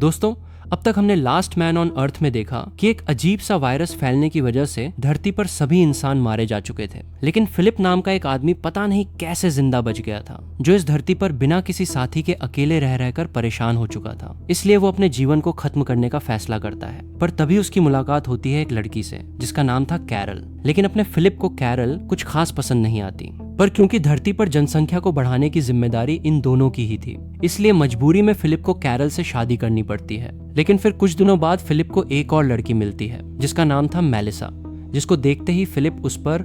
दोस्तों, अब तक हमने लास्ट मैन ऑन अर्थ में देखा कि एक अजीब सा वायरस फैलने की वजह से धरती पर सभी इंसान मारे जा चुके थे, लेकिन फिलिप नाम का एक आदमी पता नहीं कैसे जिंदा बच गया था, जो इस धरती पर बिना किसी साथी के अकेले रह रहकर परेशान हो चुका था। इसलिए वो अपने जीवन को खत्म करने का फैसला करता है। पर तभी उसकी मुलाकात होती है एक लड़की से जिसका नाम था कैरल। लेकिन अपने फिलिप को कैरल कुछ खास पसंद नहीं आती, पर क्योंकि धरती पर जनसंख्या को बढ़ाने की जिम्मेदारी इन दोनों की ही थी, इसलिए मजबूरी में फिलिप को कैरल से शादी करनी पड़ती है। लेकिन फिर कुछ दिनों बाद फिलिप को एक और लड़की मिलती है जिसका नाम था मेलिसा, जिसको देखते ही फिलिप उस पर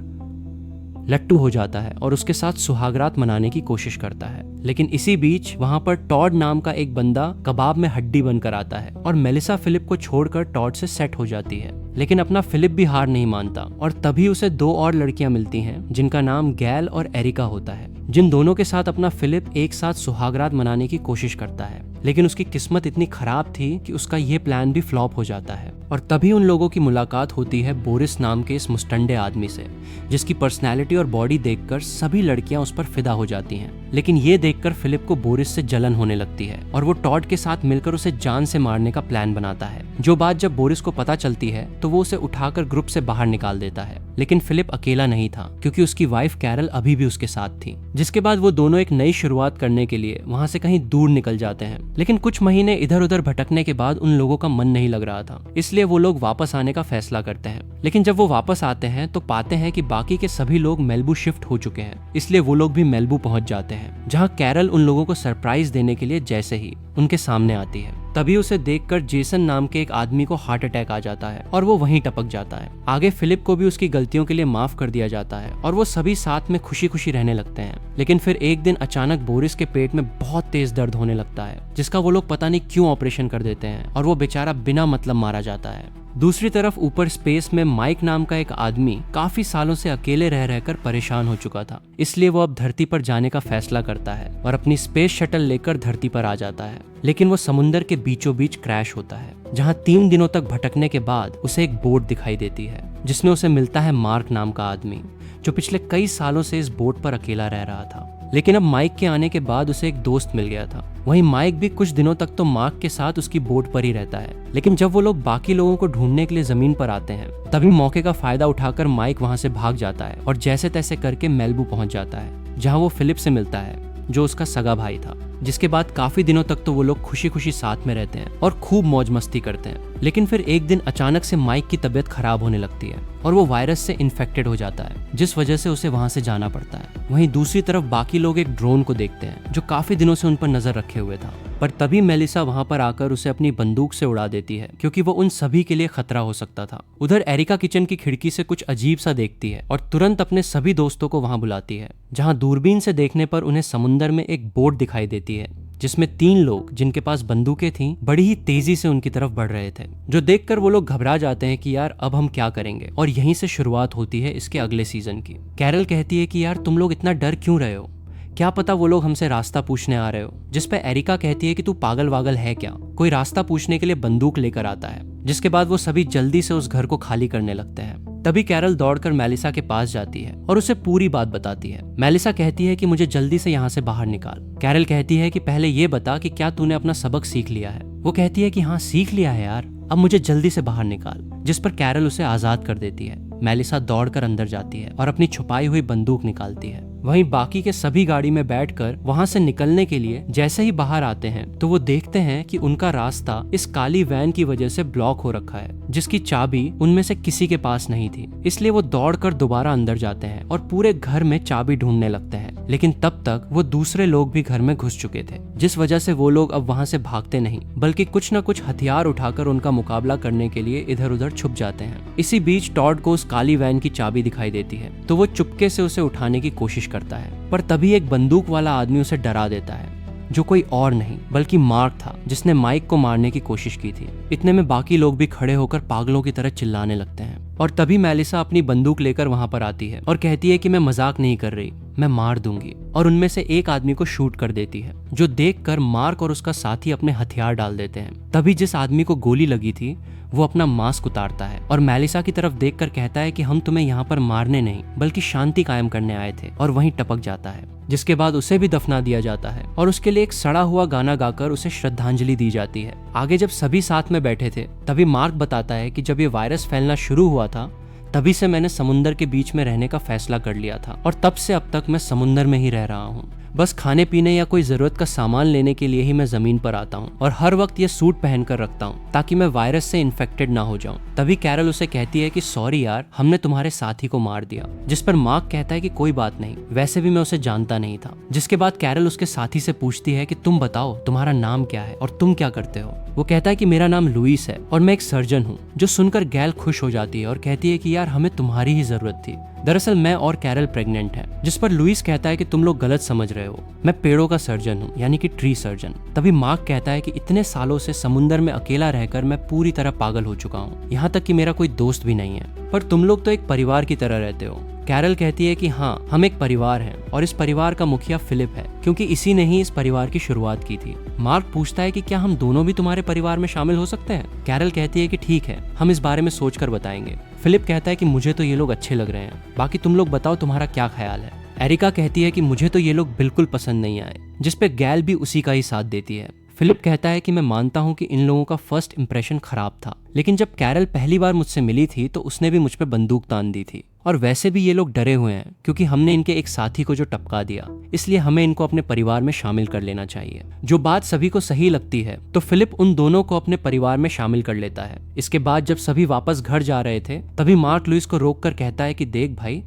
लट्टू हो जाता है और उसके साथ सुहागरात मनाने की कोशिश करता है। लेकिन इसी बीच वहां पर टॉड नाम का एक बंदा कबाब में हड्डी बनकर आता है और मेलिसा फिलिप को छोड़कर टॉड से सेट हो जाती है। लेकिन अपना फिलिप भी हार नहीं मानता और तभी उसे दो और लड़कियां मिलती हैं जिनका नाम गैल और एरिका होता है, जिन दोनों के साथ अपना फिलिप एक साथ सुहागरात मनाने की कोशिश करता है। लेकिन उसकी किस्मत इतनी खराब थी कि उसका ये प्लान भी फ्लॉप हो जाता है। और तभी उन लोगों की मुलाकात होती है बोरिस नाम के इस मुस्टंडे आदमी से, जिसकी पर्सनैलिटी और बॉडी देखकर सभी लड़कियां उस पर फिदा हो जाती हैं। लेकिन ये देखकर फिलिप को बोरिस से जलन होने लगती है और वो टॉड के साथ मिलकर उसे जान से मारने का प्लान बनाता है। जो बात जब बोरिस को पता चलती है तो वो उसे उठाकर ग्रुप से बाहर निकाल देता है। लेकिन फिलिप अकेला नहीं था, क्योंकि उसकी वाइफ कैरल अभी भी उसके साथ थी। जिसके बाद वो दोनों एक नई शुरुआत करने के लिए वहां से कहीं दूर निकल जाते हैं। लेकिन कुछ महीने इधर उधर भटकने के बाद उन लोगों का मन नहीं लग रहा था, इसलिए वो लोग वापस आने का फैसला करते हैं। लेकिन जब वो वापस आते हैं तो पाते हैं कि बाकी के सभी लोग मेलबू शिफ्ट हो चुके हैं, इसलिए वो लोग भी मेलबू पहुंच जाते हैं, जहां कैरल उन लोगों को सरप्राइज देने के लिए जैसे ही उनके सामने आती है, तभी उसे देखकर जेसन नाम के एक आदमी को हार्ट अटैक आ जाता है और वो वहीं टपक जाता है। आगे फिलिप को भी उसकी गलतियों के लिए माफ कर दिया जाता है और वो सभी साथ में खुशी खुशी रहने लगते हैं। लेकिन फिर एक दिन अचानक बोरिस के पेट में बहुत तेज दर्द होने लगता है, जिसका वो लोग पता नहीं क्यों ऑपरेशन कर देते हैं और वो बेचारा बिना मतलब मारा जाता है। दूसरी तरफ ऊपर स्पेस में माइक नाम का एक आदमी काफी सालों से अकेले रह रहकर परेशान हो चुका था, इसलिए वो अब धरती पर जाने का फैसला करता है और अपनी स्पेस शटल लेकर धरती पर आ जाता है। लेकिन वो समुंदर के बीचों बीच क्रैश होता है, जहां 3 दिनों तक भटकने के बाद उसे एक बोट दिखाई देती है, जिसमें उसे मिलता है मार्क नाम का आदमी, जो पिछले कई सालों से इस बोट पर अकेला रह रहा था। लेकिन अब माइक के आने के बाद उसे एक दोस्त मिल गया था। वहीं माइक भी कुछ दिनों तक तो मार्क के साथ उसकी बोट पर ही रहता है। लेकिन जब वो लोग बाकी लोगों को ढूंढने के लिए जमीन पर आते हैं, तभी मौके का फायदा उठाकर माइक वहां से भाग जाता है और जैसे तैसे करके मेलबू पहुंच जाता है, जहां वो फिलिप से मिलता है, जो उसका सगा भाई था। जिसके बाद काफी दिनों तक तो वो लोग खुशी खुशी साथ में रहते हैं और खूब मौज मस्ती करते हैं। लेकिन फिर एक दिन अचानक से माइक की तबीयत खराब होने लगती है और वो वायरस से इन्फेक्टेड हो जाता है, जिस वजह से उसे वहां से जाना पड़ता है। वहीं दूसरी तरफ बाकी लोग एक ड्रोन को देखते हैं जो काफी दिनों से उन पर नजर रखे हुए था, पर तभी मेलिसा वहां पर आकर उसे अपनी बंदूक से उड़ा देती है, क्योंकि वो उन सभी के लिए खतरा हो सकता था। उधर एरिका किचन की खिड़की से कुछ अजीब सा देखती है और तुरंत अपने सभी दोस्तों को वहां बुलाती है, जहां दूरबीन से देखने पर उन्हें समुंदर में एक बोट दिखाई देती है, जिसमें 3 लोग जिनके पास बंदूकें थीं बड़ी ही तेजी से उनकी तरफ बढ़ रहे थे, जो देखकर वो लोग घबरा जाते हैं कि यार अब हम क्या करेंगे। और यहीं से शुरुआत होती है इसके अगले सीजन की। कैरल कहती है कि यार तुम लोग इतना डर क्यों रहे हो, क्या पता वो लोग हमसे रास्ता पूछने आ रहे हो। जिस पे एरिका कहती है कि तू पागल वागल है क्या, कोई रास्ता पूछने के लिए बंदूक लेकर आता है। जिसके बाद वो सभी जल्दी से उस घर को खाली करने लगते हैं। तभी कैरल दौड़कर मेलिसा के पास जाती है और उसे पूरी बात बताती है। मेलिसा कहती है कि मुझे जल्दी से यहाँ से बाहर निकाल। कैरल कहती है कि पहले ये बता कि क्या तूने अपना सबक सीख लिया है। वो कहती है कि हाँ सीख लिया है यार, अब मुझे जल्दी से बाहर निकाल। जिस पर कैरल उसे आजाद कर देती है। मेलिसा दौड़कर अंदर जाती है और अपनी छुपाई हुई बंदूक निकालती है। वहीं बाकी के सभी गाड़ी में बैठकर वहां से निकलने के लिए जैसे ही बाहर आते हैं तो वो देखते हैं कि उनका रास्ता इस काली वैन की वजह से ब्लॉक हो रखा है, जिसकी चाबी उनमें से किसी के पास नहीं थी। इसलिए वो दौड़कर दोबारा अंदर जाते हैं और पूरे घर में चाबी ढूंढने लगते हैं। लेकिन तब तक वो दूसरे लोग भी घर में घुस चुके थे, जिस वजह से वो लोग अब वहां से भागते नहीं, बल्कि कुछ न कुछ हथियार उठाकर उनका मुकाबला करने के लिए इधर उधर छुप जाते हैं। इसी बीच टॉड को उस काली वैन की चाबी दिखाई देती है, तो वो चुपके से उसे उठाने की कोशिश करता है। पर तभी एक बंदूक वाला आदमी उसे डरा देता है, जो कोई और नहीं बल्कि मार्क था, जिसने माइक को मारने की कोशिश की थी। इतने में बाकी लोग भी खड़े होकर पागलों की तरह चिल्लाने लगते हैं। और तभी मेलिसा अपनी बंदूक लेकर वहां पर आती है और कहती है कि मैं मजाक नहीं कर रही, मैं मार दूंगी। और उनमें से एक आदमी को शूट कर देती है, जो देखकर मार्क और उसका साथी अपने हथियार डाल देते हैं। तभी जिस आदमी को गोली लगी थी वो अपना मास्क उतारता है और मेलिसा की तरफ देखकर कहता है कि हम तुम्हें यहाँ पर मारने नहीं बल्कि शांति कायम करने आए थे, और वहीं टपक जाता है। जिसके बाद उसे भी दफना दिया जाता है और उसके लिए एक सड़ा हुआ गाना गाकर उसे श्रद्धांजलि दी जाती है। आगे जब सभी साथ में बैठे थे तभी मार्क बताता है कि जब ये वायरस फैलना शुरू हुआ था तभी से मैंने समुंदर के बीच में रहने का फैसला कर लिया था, और तब से अब तक मैं समुंदर में ही रह रहा हूँ। बस खाने पीने या कोई जरूरत का सामान लेने के लिए ही मैं जमीन पर आता हूँ, और हर वक्त ये सूट पहनकर रखता हूँ ताकि मैं वायरस से इन्फेक्टेड ना हो जाऊं। तभी कैरल उसे कहती है कि सॉरी यार, हमने तुम्हारे साथी को मार दिया। जिस पर मार्क कहता है कि कोई बात नहीं, वैसे भी मैं उसे जानता नहीं था। जिसके बाद कैरल उसके साथी से पूछती है कि तुम बताओ तुम्हारा नाम क्या है और तुम क्या करते हो। वो कहता है कि मेरा नाम लुइस है और मैं एक सर्जन हूँ। जो सुनकर गैल खुश हो जाती है और कहती है कि यार हमें तुम्हारी ही जरूरत थी। दरअसल मैं और कैरल प्रेग्नेंट हैं। जिस पर लुइस कहता है कि तुम लोग गलत समझ रहे हो, मैं पेड़ों का सर्जन हूँ, यानी कि ट्री सर्जन। तभी मार्क कहता है कि इतने सालों से समुंदर में अकेला रहकर मैं पूरी तरह पागल हो चुका हूँ, यहाँ तक कि मेरा कोई दोस्त भी नहीं है, पर तुम लोग तो एक परिवार की तरह रहते हो। कैरल कहती है कि हाँ, हम एक परिवार हैं और इस परिवार का मुखिया फिलिप है, क्योंकि इसी ने ही इस परिवार की शुरुआत की थी। मार्क पूछता है कि क्या हम दोनों भी तुम्हारे परिवार में शामिल हो सकते हैं। कैरल कहती है कि ठीक है, हम इस बारे में सोचकर बताएंगे। फिलिप कहता है कि मुझे तो ये लोग अच्छे लग रहे हैं, बाकी तुम लोग बताओ तुम्हारा क्या ख्याल है। एरिका कहती है कि मुझे तो ये लोग बिल्कुल पसंद नहीं आए, जिस पे गैल भी उसी का ही साथ देती है। फिलिप कहता है कि मैं मानता हूँ कि इन लोगों का फर्स्ट इंप्रेशन खराब था, लेकिन जब कैरल पहली बार मुझसे मिली थी तो उसने भी मुझ पे बंदूक तान दी थी, और वैसे भी ये लोग डरे हुए हैं क्योंकि हमने इनके एक साथी को जो टपका दिया, इसलिए हमें इनको अपने परिवार में शामिल कर लेना चाहिए। जो बात सभी को सही लगती है तो फिलिप उन दोनों को अपने परिवार में शामिल कर लेता है। इसके बाद जब सभी वापस घर जा रहे थे तभी मार्क लुइस को रोककर कहता है कि देख भाई,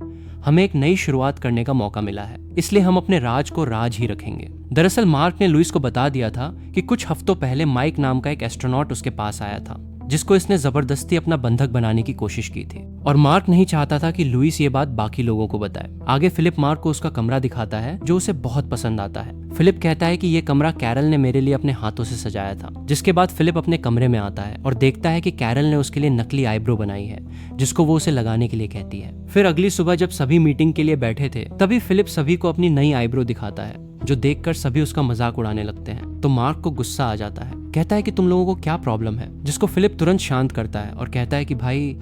हमें एक नई शुरुआत करने का मौका मिला है, इसलिए हम अपने राज को राज ही रखेंगे। दरअसल मार्क ने लुइस को बता दिया था कि कुछ हफ्तों पहले माइक नाम का एक एस्ट्रोनॉट उसके पास आया था, जिसको इसने जबरदस्ती अपना बंधक बनाने की कोशिश की थी, और मार्क नहीं चाहता था कि लुइस ये बात बाकी लोगों को बताए। आगे फिलिप मार्क को उसका कमरा दिखाता है जो उसे बहुत पसंद आता है। फिलिप कहता है कि ये कमरा कैरल ने मेरे लिए अपने हाथों से सजाया था। जिसके बाद फिलिप अपने कमरे में आता है और देखता है कि कैरल ने उसके लिए नकली आईब्रो बनाई है, जिसको वो उसे लगाने के लिए कहती है। फिर अगली सुबह जब सभी मीटिंग के लिए बैठे थे तभी फिलिप सभी को अपनी नई आईब्रो दिखाता है, जो देखकर सभी उसका मजाक उड़ाने लगते हैं। तो मार्क को गुस्सा आ जाता है, कहता है कि तुम लोगों को क्या प्रॉब्लम है, जिसको फिलिप तुरंत शांत करता है और कहता है कि भाई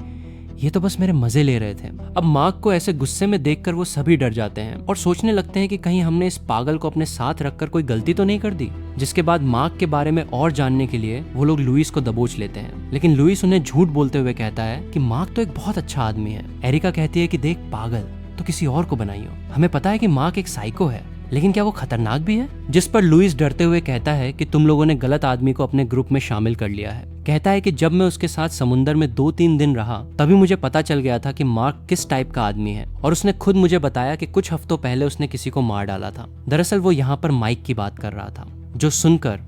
ये तो बस मेरे मजे ले रहे थे। अब मार्क को ऐसे गुस्से में देखकर वो सभी डर जाते हैं और सोचने लगते हैं कि कहीं हमने इस पागल को अपने साथ रखकर कोई गलती तो नहीं कर दी। जिसके बाद मार्क के बारे में और जानने के लिए वो लोग लुइस को दबोच लेते हैं, लेकिन लुइस उन्हें झूठ बोलते हुए कहता है कि मार्क तो एक बहुत अच्छा आदमी है। एरिका कहती है कि देख पागल, तो किसी और को बनाइयो, हमें पता है कि मार्क एक साइको है, लेकिन क्या वो खतरनाक भी है। जिस पर लुइस डरते हुए कहता है कि तुम लोगों ने गलत आदमी को अपने ग्रुप में शामिल कर लिया है। कहता है कि जब मैं उसके साथ समुंदर में 2-3 दिन रहा तभी मुझे पता चल गया था कि मार्क किस टाइप का आदमी है, और उसने खुद मुझे बताया कि कुछ हफ्तों पहले उसने किसी को मार डाला था। दरअसल वो यहाँ पर माइक की बात कर रहा था। जो सुनकर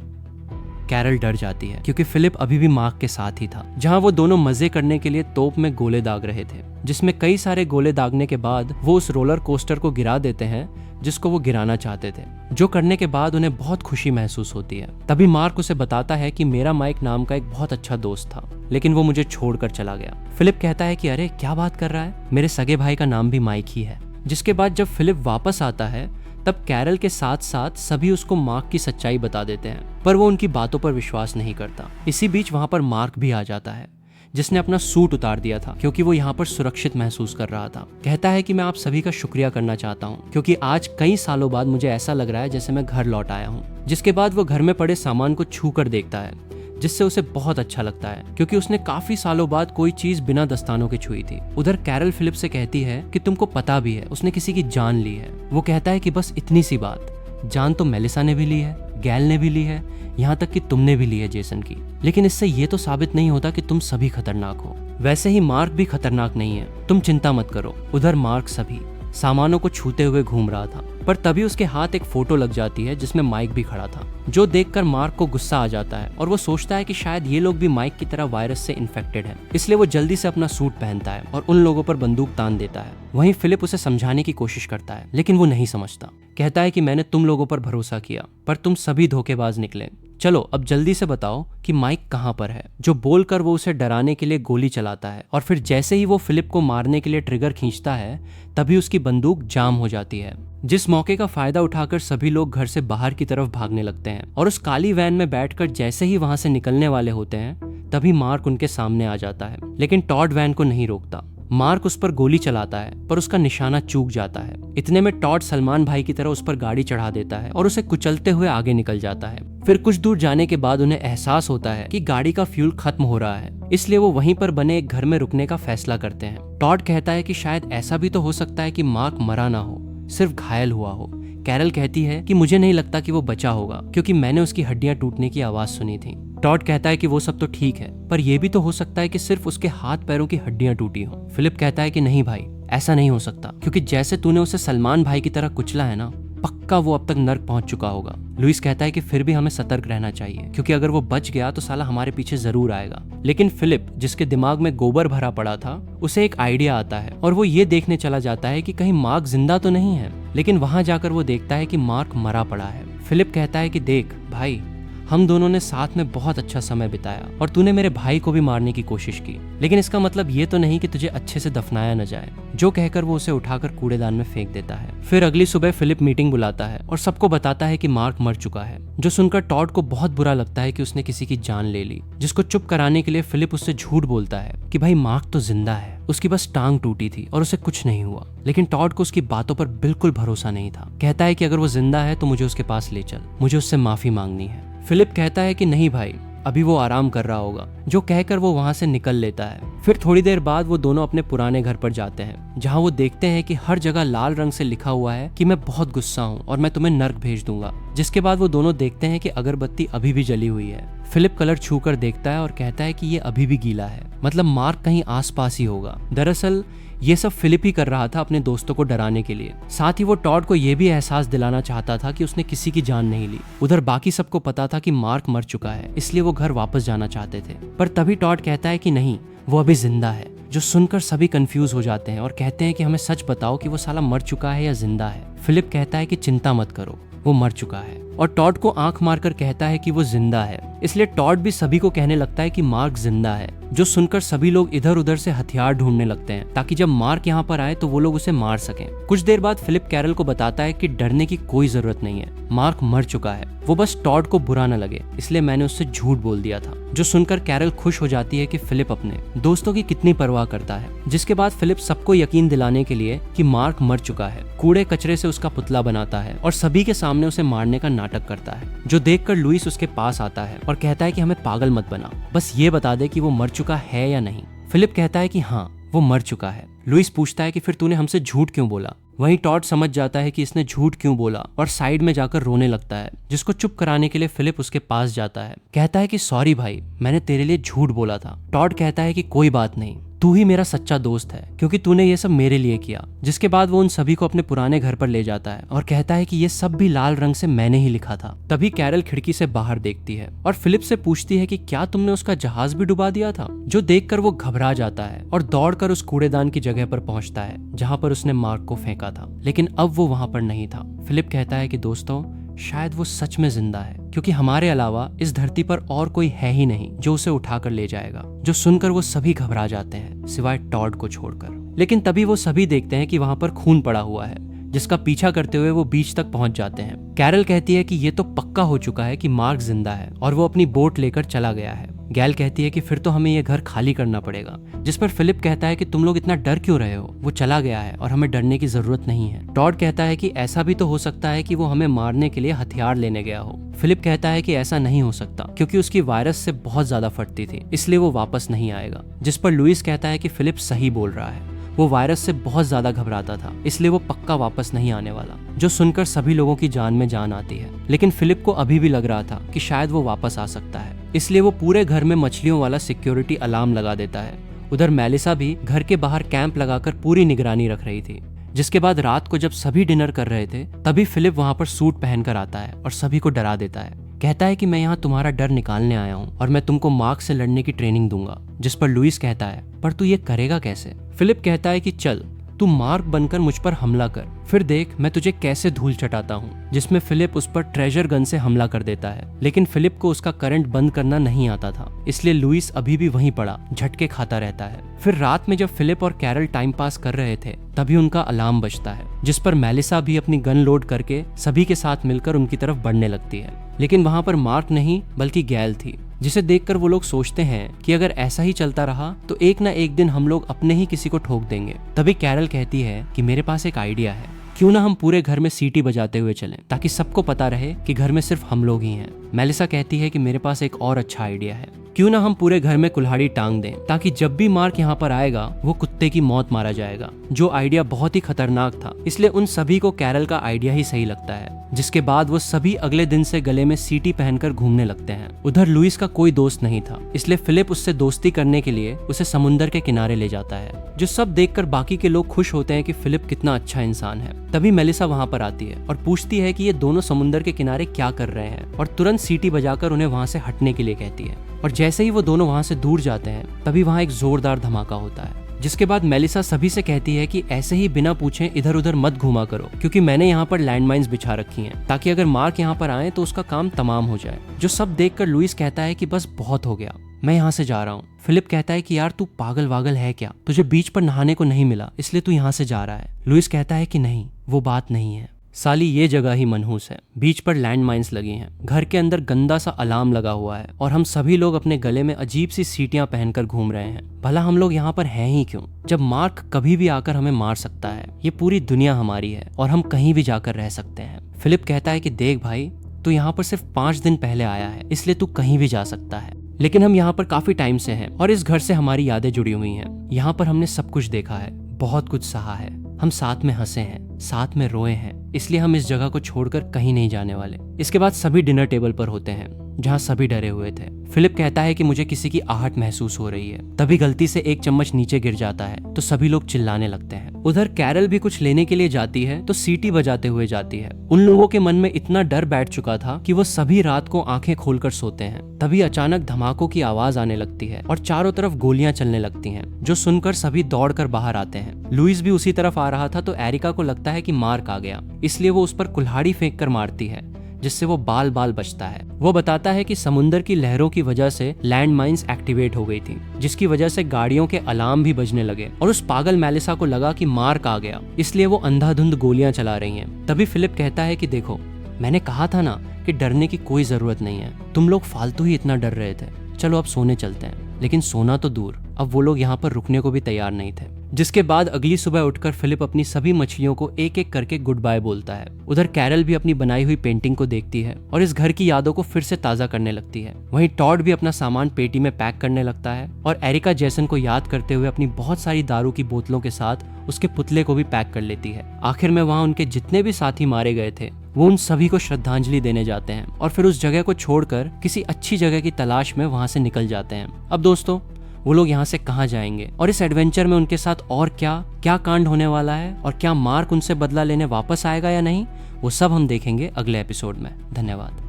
कैरल डर जाती है क्योंकि फिलिप अभी भी मार्क के साथ ही था, जहां वो दोनों मजे करने के लिए तोप में गोले दाग रहे थे, जिसमें कई सारे गोले दागने के बाद वो उस रोलर कोस्टर को गिरा देते हैं जिसको वो गिराना चाहते थे, जो करने के बाद उन्हें बहुत खुशी महसूस होती है। तभी मार्क उसे बताता है कि मेरा माइक नाम का एक बहुत अच्छा दोस्त था, लेकिन वो मुझे छोड़कर चला गया। फिलिप कहता है कि अरे क्या बात कर रहा है, मेरे सगे भाई का नाम भी माइक ही है। जिसके बाद जब फिलिप वापस आता है तब कैरल के साथ साथ सभी उसको मार्क की सच्चाई बता देते हैं, पर वो उनकी बातों पर विश्वास नहीं करता। इसी बीच वहां पर मार्क भी आ जाता है, जिसने अपना सूट उतार दिया था क्योंकि वो यहाँ पर सुरक्षित महसूस कर रहा था। कहता है कि मैं आप सभी का शुक्रिया करना चाहता हूँ क्योंकि आज कई सालों बाद मुझे ऐसा लग रहा है जैसे मैं घर लौट आया हूँ। जिसके बाद वो घर में पड़े सामान को छू कर देखता है, जिससे उसे बहुत अच्छा लगता है क्योंकि उसने काफी सालों बाद कोई चीज बिना दस्तानों के छुई थी। उधर कैरल फिलिप से कहती है कि तुमको पता भी है उसने किसी की जान ली है। वो कहता है कि बस इतनी सी बात, जान तो मेलिसा ने भी ली है, गैल ने भी ली है, यहाँ तक कि तुमने भी ली है जेसन की, लेकिन इससे ये तो साबित नहीं होता कि तुम सभी खतरनाक हो। वैसे ही मार्क भी खतरनाक नहीं है, तुम चिंता मत करो। उधर मार्क सभी सामानों को छूते हुए घूम रहा था, पर तभी उसके हाथ एक फोटो लग जाती है जिसमें माइक भी खड़ा था, जो देखकर मार्क को गुस्सा आ जाता है और वो सोचता है कि शायद ये लोग भी माइक की तरह वायरस से इन्फेक्टेड हैं। इसलिए वो जल्दी से अपना सूट पहनता है और उन लोगों पर बंदूक तान देता है। वहीं फिलिप उसे समझाने की कोशिश करता है, लेकिन वो नहीं समझता। कहता है कि मैंने तुम लोगों पर भरोसा किया, पर तुम सभी धोखेबाज निकले। चलो अब जल्दी से बताओ कि माइक कहाँ पर है। जो बोलकर वो उसे डराने के लिए गोली चलाता है, और फिर जैसे ही वो फिलिप को मारने के लिए ट्रिगर खींचता है तभी उसकी बंदूक जाम हो जाती है। जिस मौके का फायदा उठाकर सभी लोग घर से बाहर की तरफ भागने लगते हैं, और उस काली वैन में बैठकर जैसे ही वहां से निकलने वाले होते हैं तभी मार्क उनके सामने आ जाता है, लेकिन टॉड वैन को नहीं रोकता। मार्क उस पर गोली चलाता है पर उसका निशाना चूक जाता है। इतने में टॉड सलमान भाई की तरह उस पर गाड़ी चढ़ा देता है और उसे कुचलते हुए आगे निकल जाता है। फिर कुछ दूर जाने के बाद उन्हें एहसास होता है कि गाड़ी का फ्यूल खत्म हो रहा है, इसलिए वो वहीं पर बने एक घर में रुकने का फैसला करते हैं। टॉड कहता है कि शायद ऐसा भी तो हो सकता है कि मार्क मरा ना हो, सिर्फ घायल हुआ हो। कैरल कहती है कि मुझे नहीं लगता कि वो बचा होगा, क्योंकि मैंने उसकी हड्डियां टूटने की आवाज सुनी थी। टॉड कहता है कि वो सब तो ठीक है, पर यह भी तो हो सकता है कि सिर्फ उसके हाथ पैरों की हड्डियां टूटी हों। फिलिप कहता है कि नहीं भाई, ऐसा नहीं हो सकता, क्योंकि जैसे तूने उसे सलमान भाई की तरह कुचला है ना, पक्का वो अब तक नर्क पहुंच चुका होगा। लुइस कहता है कि फिर भी हमें सतर्क रहना चाहिए, क्योंकि अगर वो बच गया तो साला हमारे पीछे जरूर आएगा। लेकिन फिलिप, जिसके दिमाग में गोबर भरा पड़ा था, उसे एक आइडिया आता है और वो ये देखने चला जाता है कि कहीं मार्क जिंदा तो नहीं है। लेकिन वहां जाकर वो देखता है कि मार्क मरा पड़ा है। फिलिप कहता है कि देख भाई, हम दोनों ने साथ में बहुत अच्छा समय बिताया और तूने मेरे भाई को भी मारने की कोशिश की, लेकिन इसका मतलब ये तो नहीं कि तुझे अच्छे से दफनाया न जाए। जो कहकर वो उसे उठाकर कूड़ेदान में फेंक देता है। फिर अगली सुबह फिलिप मीटिंग बुलाता है और सबको बताता है कि मार्क मर चुका है, जो सुनकर टॉड को बहुत बुरा लगता है कि उसने किसी की जान ले ली। जिसको चुप कराने के लिए फिलिप उससे झूठ बोलता है कि भाई मार्क तो जिंदा है, उसकी बस टांग टूटी थी और उसे कुछ नहीं हुआ। लेकिन टॉड को उसकी बातों पर बिल्कुल भरोसा नहीं था। कहता है कि अगर वो जिंदा है तो मुझे उसके पास ले चल, मुझे उससे माफी मांगनी है। फिलिप कहता है कि नहीं भाई, अभी वो आराम कर रहा होगा, जो कहकर वो वहां से निकल लेता है। फिर थोड़ी देर बाद वो दोनों अपने पुराने घर पर जाते हैं, जहां वो देखते हैं कि हर जगह लाल रंग से लिखा हुआ है कि मैं बहुत गुस्सा हूँ और मैं तुम्हें नर्क भेज दूंगा। जिसके बाद वो दोनों देखते हैं कि अगरबत्ती अभी भी जली हुई है। फिलिप कलर छूकर देखता है और कहता है कि ये अभी भी गीला है, मतलब मार्क कहीं आसपास ही होगा। दरअसल ये सब फिलिप ही कर रहा था अपने दोस्तों को डराने के लिए। साथ ही वो टॉड को यह भी एहसास दिलाना चाहता था कि उसने किसी की जान नहीं ली। उधर बाकी सबको पता था कि मार्क मर चुका है, इसलिए वो घर वापस जाना चाहते थे। पर तभी टॉड कहता है कि नहीं, वो अभी जिंदा है। जो सुनकर सभी कंफ्यूज हो जाते हैं और कहते हैं कि हमें सच बताओ कि वो साला मर चुका है या जिंदा है। फिलिप कहता है कि चिंता मत करो, वो मर चुका है, और टॉड को आंख मारकर कहता है कि वो जिंदा है। इसलिए टॉड भी सभी को कहने लगता है कि मार्क जिंदा है, जो सुनकर सभी लोग इधर उधर से हथियार ढूंढने लगते हैं, ताकि जब मार्क यहाँ पर आए तो वो लोग उसे मार सकें। कुछ देर बाद फिलिप कैरल को बताता है कि डरने की कोई जरूरत नहीं है, मार्क मर चुका है, वो बस टॉड को बुरा न लगे, इसलिए मैंने उससे झूठ बोल दिया था। जो सुनकर कैरल खुश हो जाती है कि फिलिप अपने दोस्तों की कितनी परवाह करता है। जिसके बाद फिलिप सबको यकीन दिलाने के लिए कि मार्क मर चुका है, कूड़े कचरे से उसका पुतला बनाता है और सभी के सामने उसे मारने का नाटक करता है। जो देखकर लुइस उसके पास आता है और कहता है कि हमें पागल मत बना, बस ये बता दे कि वो मर चुका है या नहीं। फिलिप कहता है कि हाँ, वो मर चुका है। लुइस पूछता है कि फिर तूने हमसे झूठ क्यों बोला। वहीं टॉड समझ जाता है कि इसने झूठ क्यों बोला और साइड में जाकर रोने लगता है। जिसको चुप कराने के लिए फिलिप उसके पास जाता है। कहता है कि सॉरी भाई, मैंने तेरे लिए झूठ बोला था। टॉड कहता है कि कोई बात नहीं, तू ही मेरा सच्चा दोस्त है, क्योंकि तूने ये सब मेरे लिए किया। जिसके बाद वो उन सभी को अपने पुराने घर पर ले जाता है और कहता है कि ये सब भी लाल रंग से मैंने ही लिखा था। तभी कैरल खिड़की से बाहर देखती है और फिलिप से पूछती है कि क्या तुमने उसका जहाज भी डुबा दिया था। जो देखकर वो घबरा जाता है और दौड़कर उस कूड़ेदान की जगह पर पहुंचता है जहां पर उसने मार्क को फेंका था, लेकिन अब वो वहां पर नहीं था। फिलिप कहता है कि दोस्तों, शायद वो सच में जिंदा है, क्योंकि हमारे अलावा इस धरती पर और कोई है ही नहीं जो उसे उठाकर ले जाएगा। जो सुनकर वो सभी घबरा जाते हैं, सिवाय टॉड को छोड़कर। लेकिन तभी वो सभी देखते हैं कि वहां पर खून पड़ा हुआ है, जिसका पीछा करते हुए वो बीच तक पहुंच जाते हैं। कैरल कहती है कि ये तो पक्का हो चुका है कि मार्क जिंदा है और वो अपनी बोट लेकर चला गया है। गैल कहती है कि फिर तो हमें ये घर खाली करना पड़ेगा। जिस पर फिलिप कहता है कि तुम लोग इतना डर क्यों रहे हो, वो चला गया है और हमें डरने की जरूरत नहीं है। टॉड कहता है कि ऐसा भी तो हो सकता है कि वो हमें मारने के लिए हथियार लेने गया हो। फिलिप कहता है कि ऐसा नहीं हो सकता, क्योंकि उसकी वायरस से बहुत ज्यादा फटती थी, इसलिए वो वापस नहीं आएगा। जिस पर लुइस कहता है कि फिलिप सही बोल रहा है, वो वायरस से बहुत ज्यादा घबराता था, इसलिए वो पक्का वापस नहीं आने वाला। जो सुनकर सभी लोगों की जान में जान आती है। लेकिन फिलिप को अभी भी लग रहा था कि शायद वो वापस आ सकता है, इसलिए वो पूरे घर में मछलियों वाला सिक्योरिटी अलार्म लगा देता है। उधर मेलिसा भी घर के बाहर कैंप लगाकर पूरी निगरानी रख रही थी। जिसके बाद रात को जब सभी डिनर कर रहे थे, तभी फिलिप वहां पर सूट पहनकर आता है और सभी को डरा देता है। कहता है कि मैं यहाँ तुम्हारा डर निकालने आया हूँ और मैं तुमको मार्क से लड़ने की ट्रेनिंग दूंगा। जिस पर लुइस कहता है, पर तू ये करेगा कैसे। फिलिप कहता है कि चल, तू मार्क बनकर मुझ पर हमला कर, फिर देख मैं तुझे कैसे धूल चटाता हूँ। जिसमें फिलिप उस पर ट्रेजर गन से हमला कर देता है, लेकिन फिलिप को उसका करंट बंद करना नहीं आता था, इसलिए लुइस अभी भी वहीं पड़ा झटके खाता रहता है। फिर रात में जब फिलिप और कैरल टाइम पास कर रहे थे, तभी उनका अलार्म बजता है, जिस पर मेलिसा भी अपनी गन लोड करके सभी के साथ मिलकर उनकी तरफ बढ़ने लगती है। लेकिन वहां पर मार्क नहीं बल्कि गैल थी, जिसे देखकर वो लोग सोचते हैं कि अगर ऐसा ही चलता रहा तो एक ना एक दिन हम लोग अपने ही किसी को ठोक देंगे। तभी कैरल कहती है कि मेरे पास एक आइडिया है, क्यों ना हम पूरे घर में सीटी बजाते हुए चलें ताकि सबको पता रहे कि घर में सिर्फ हम लोग ही हैं। मेलिसा कहती है कि मेरे पास एक और अच्छा आइडिया है, क्यों ना हम पूरे घर में कुल्हाड़ी टांग दें ताकि जब भी मार्क यहाँ पर आएगा वो कुत्ते की मौत मारा जाएगा। जो आइडिया बहुत ही खतरनाक था, इसलिए उन सभी को कैरल का आइडिया ही सही लगता है। जिसके बाद वो सभी अगले दिन से गले में सीटी पहनकर घूमने लगते हैं। उधर लुइस का कोई दोस्त नहीं था, इसलिए फिलिप उससे दोस्ती करने के लिए उसे समुंदर के किनारे ले जाता है। जो सब देखकर बाकी के लोग खुश होते हैं कि फिलिप कितना अच्छा इंसान है। तभी मेलिसा वहाँ पर आती है और पूछती है कि ये दोनों समुंदर के किनारे क्या कर रहे हैं, और तुरंत सीटी बजाकर उन्हें वहाँ से हटने के लिए कहती है। और जैसे ही वो दोनों वहाँ से दूर जाते हैं तभी वहाँ एक जोरदार धमाका होता है, जिसके बाद मेलिसा सभी से कहती है कि ऐसे ही बिना पूछे इधर उधर मत घूमा करो, क्योंकि मैंने यहाँ पर लैंडमाइंस बिछा रखी हैं ताकि अगर मार्क यहाँ पर आए तो उसका काम तमाम हो जाए। जो सब देखकर लुइस कहता है कि बस बहुत हो गया, मैं यहाँ से जा रहा हूँ। फिलिप कहता है कि यार तू पागल वागल है क्या, तुझे बीच पर नहाने को नहीं मिला इसलिए तू यहाँ से जा रहा है। लुइस कहता है कि नहीं, वो बात नहीं है साली, ये जगह ही मनहूस है, बीच पर लैंड माइंस लगी हैं, घर के अंदर गंदा सा अलार्म लगा हुआ है और हम सभी लोग अपने गले में अजीब सी सीटियां पहनकर घूम रहे हैं। भला हम लोग यहाँ पर हैं ही क्यों, जब मार्क कभी भी आकर हमें मार सकता है। ये पूरी दुनिया हमारी है और हम कहीं भी जाकर रह सकते हैं। फिलिप कहता है कि देख भाई, तू यहाँ पर सिर्फ 5 दिन पहले आया है, इसलिए तू कहीं भी जा सकता है, लेकिन हम यहाँ पर काफी टाइम से हैं और इस घर से हमारी यादें जुड़ी हुई हैं। यहाँ पर हमने सब कुछ देखा है, बहुत कुछ सहा है, हम साथ में हंसे हैं, साथ में रोए हैं, इसलिए हम इस जगह को छोड़कर कहीं नहीं जाने वाले। इसके बाद सभी डिनर टेबल पर होते हैं जहाँ सभी डरे हुए थे। फिलिप कहता है कि मुझे किसी की आहट महसूस हो रही है। तभी गलती से एक चम्मच नीचे गिर जाता है तो सभी लोग चिल्लाने लगते हैं। उधर कैरल भी कुछ लेने के लिए जाती है तो सीटी बजाते हुए जाती है। उन लोगों के मन में इतना डर बैठ चुका था कि वो सभी रात को आंखें खोलकर सोते हैं। तभी अचानक धमाकों की आवाज आने लगती है और चारों तरफ गोलियां चलने लगती हैं, जो सुनकर सभी दौड़कर बाहर आते हैं। लुइस भी उसी तरफ आ रहा था तो एरिका को लगता है कि मार्क आ गया, इसलिए वो उस पर कुल्हाड़ी फेंक कर मारती है, जिससे वो बाल बाल बचता है। वो बताता है कि समुंदर की लहरों की वजह से लैंड माइंस एक्टिवेट हो गई थी, जिसकी वजह से गाड़ियों के अलार्म भी बजने लगे और उस पागल मेलिसा को लगा कि मार्क आ गया, इसलिए वो अंधाधुंध गोलियां चला रही हैं। तभी फिलिप कहता है कि देखो, मैंने कहा था ना कि डरने की कोई जरूरत नहीं है, तुम लोग फालतू ही इतना डर रहे थे, चलो अब सोने चलते हैं। लेकिन सोना तो दूर, अब वो लोग यहाँ पर रुकने को भी तैयार नहीं थे। जिसके बाद अगली सुबह उठकर फिलिप अपनी सभी मछलियों को एक एक करके गुड बाय बोलता है। उधर कैरल भी अपनी बनाई हुई पेंटिंग को देखती है और इस घर की यादों को फिर से ताजा करने लगती है। वहीं टॉड भी अपना सामान पेटी में पैक करने लगता है और एरिका जैसन को याद करते हुए अपनी बहुत सारी दारू की बोतलों के साथ उसके पुतले को भी पैक कर लेती है। आखिर में वहाँ उनके जितने भी साथी मारे गए थे वो उन सभी को श्रद्धांजलि देने जाते हैं और फिर उस जगह को छोड़कर किसी अच्छी जगह की तलाश में वहां से निकल जाते हैं। अब दोस्तों, वो लोग यहाँ से कहाँ जाएंगे और इस एडवेंचर में उनके साथ और क्या क्या कांड होने वाला है और क्या मार्क उनसे बदला लेने वापस आएगा या नहीं, वो सब हम देखेंगे अगले एपिसोड में। धन्यवाद।